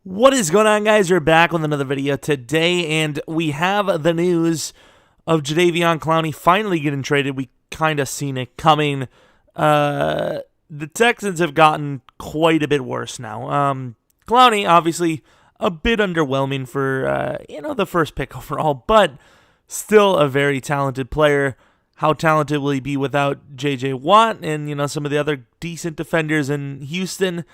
What is going on, guys? We're back with another video today, and we have the news of Jadeveon Clowney finally getting traded. We kind of seen it coming. The Texans have gotten quite a bit worse now. Clowney, obviously, a bit underwhelming for, the first pick overall, but still a very talented player. How talented will he be without J.J. Watt and, some of the other decent defenders in Houston?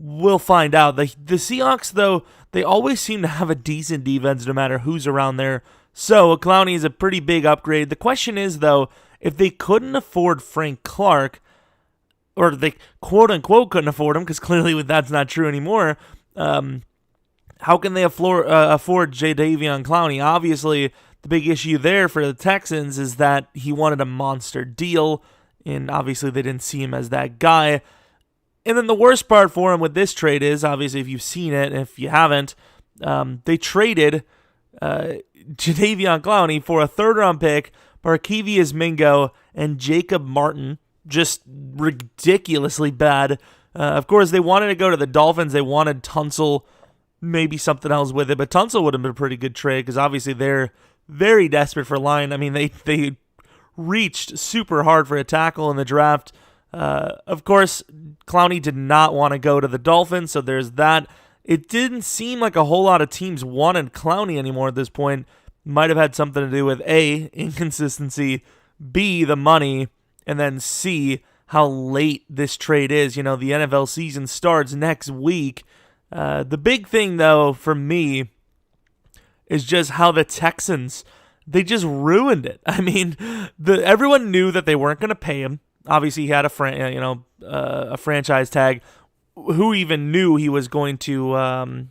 We'll find out. The Seahawks, though, they always seem to have a decent defense no matter who's around there. So Clowney is a pretty big upgrade. The question is, though, if they couldn't afford Frank Clark, or they quote-unquote couldn't afford him, because clearly that's not true anymore, how can they afford Jadeveon Clowney? Obviously, the big issue there for the Texans is that he wanted a monster deal, and obviously they didn't see him as that guy. And then the worst part for him with this trade is, obviously, if you've seen it, and if you haven't, they traded Jadeveon Clowney for a third-round pick, Barkevious Mingo, and Jacob Martin. Just ridiculously bad. Of course, they wanted to go to the Dolphins. They wanted Tunsil, maybe something else with it, but Tunsil would have been a pretty good trade because obviously they're very desperate for line. I mean, they reached super hard for a tackle in the draft. Of course, Clowney did not want to go to the Dolphins, so there's that. It didn't seem like a whole lot of teams wanted Clowney anymore at this point. Might have had something to do with A, inconsistency, B, the money, and then C, how late this trade is. The NFL season starts next week. The big thing, though, for me is just how the Texans, they just ruined it. I mean, everyone knew that they weren't going to pay him. Obviously, he had a franchise tag. Who even knew he was going to,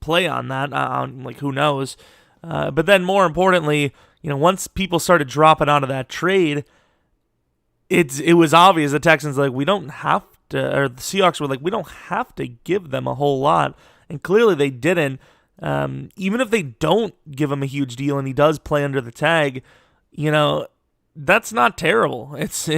play on that? Who knows? But then, more importantly, once people started dropping out of that trade, it was obvious the Texans we don't have to, or the Seahawks were we don't have to give them a whole lot, and clearly they didn't. Even if they don't give him a huge deal and he does play under the tag, that's not terrible. It's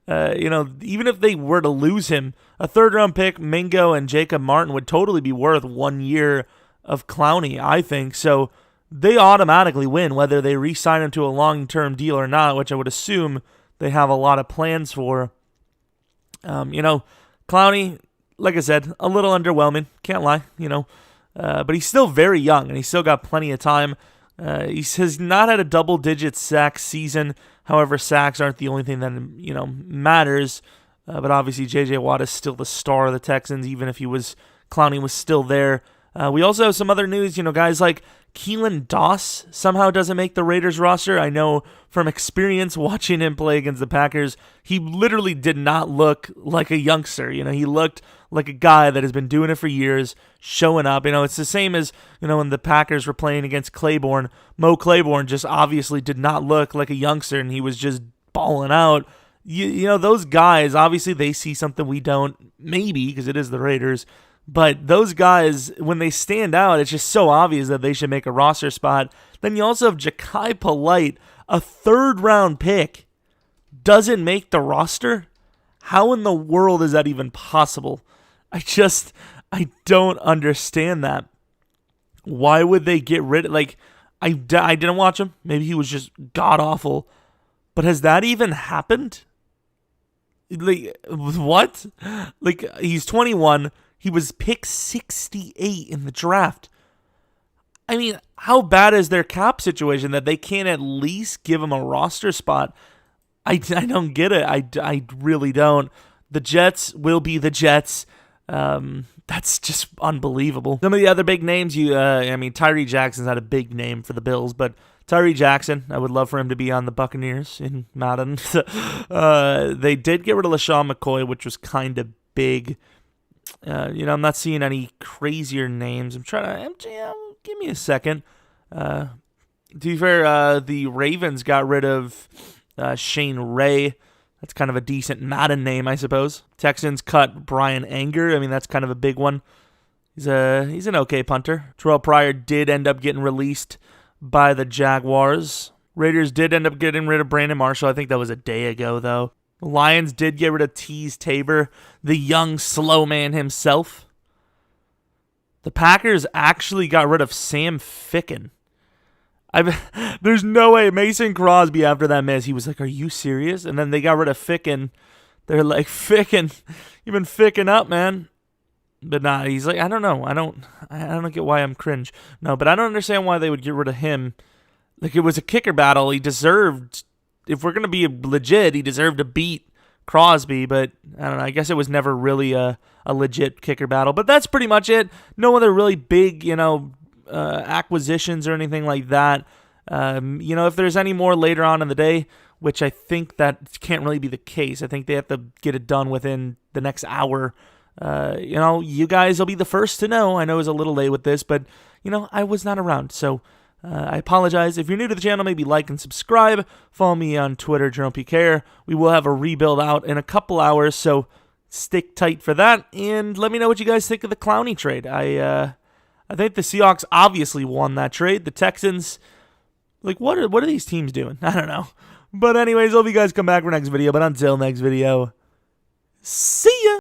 even if they were to lose him, a third-round pick, Mingo and Jacob Martin would totally be worth 1 year of Clowney, I think. So they automatically win, whether they re-sign him to a long-term deal or not, which I would assume they have a lot of plans for. Clowney, like I said, a little underwhelming. Can't lie, but he's still very young, and he's still got plenty of time. He has not had a double-digit sack season. However, sacks aren't the only thing that, matters. But obviously, J.J. Watt is still the star of the Texans, even if Clowney was still there. We also have some other news, guys like Keelan Doss somehow doesn't make the Raiders roster. I know from experience watching him play against the Packers, he literally did not look like a youngster. He looked like a guy that has been doing it for years, showing up. It's the same as, when the Packers were playing against Claiborne. Mo Claiborne just obviously did not look like a youngster, and he was just balling out. Those guys, obviously they see something we don't, maybe, because it is the Raiders. But those guys, when they stand out, it's just so obvious that they should make a roster spot. Then you also have Ja'Kai Polite, a third-round pick, doesn't make the roster? How in the world is that even possible? I don't understand that. Why would they get rid of, I didn't watch him. Maybe he was just god-awful. But has that even happened? What? He's 21. He was picked 68 in the draft. I mean, how bad is their cap situation that they can't at least give him a roster spot? I don't get it. I really don't. The Jets will be the Jets. That's just unbelievable. Some of the other big names, Tyree Jackson's had a big name for the Bills, but Tyree Jackson, I would love for him to be on the Buccaneers in Madden. They did get rid of LaShawn McCoy, which was kind of big. I'm not seeing any crazier names. I'm trying to, give me a second. To be fair, the Ravens got rid of Shane Ray. That's kind of a decent Madden name, I suppose. Texans cut Brian Anger. I mean, that's kind of a big one. He's an okay punter. Terrell Pryor did end up getting released by the Jaguars. Raiders did end up getting rid of Brandon Marshall. I think that was a day ago, though. The Lions did get rid of Teez Tabor, the young slow man himself. The Packers actually got rid of Sam Ficken. There's no way. Mason Crosby, after that miss, he was like, "Are you serious?" And then they got rid of Ficken. They're like, "Ficken, you've been ficking up, man." But nah, he's like, I don't know. I don't get why I'm cringe. No, but I don't understand why they would get rid of him. Like, it was a kicker battle. He deserved, if we're gonna be legit, he deserved to beat Crosby. But I don't know. I guess it was never really a legit kicker battle. But that's pretty much it. No other really big, acquisitions or anything like that. If there's any more later on in the day, which I think that can't really be the case. I think they have to get it done within the next hour. You guys will be the first to know. I know it was a little late with this, but, I was not around. So I apologize. If you're new to the channel, maybe like and subscribe. Follow me on Twitter, Jeromepkr. We will have a rebuild out in a couple hours, so stick tight for that. And let me know what you guys think of the Clowney trade. I think the Seahawks obviously won that trade. The Texans, what are these teams doing? I don't know. But anyways, hope you guys come back for next video. But until next video, see ya!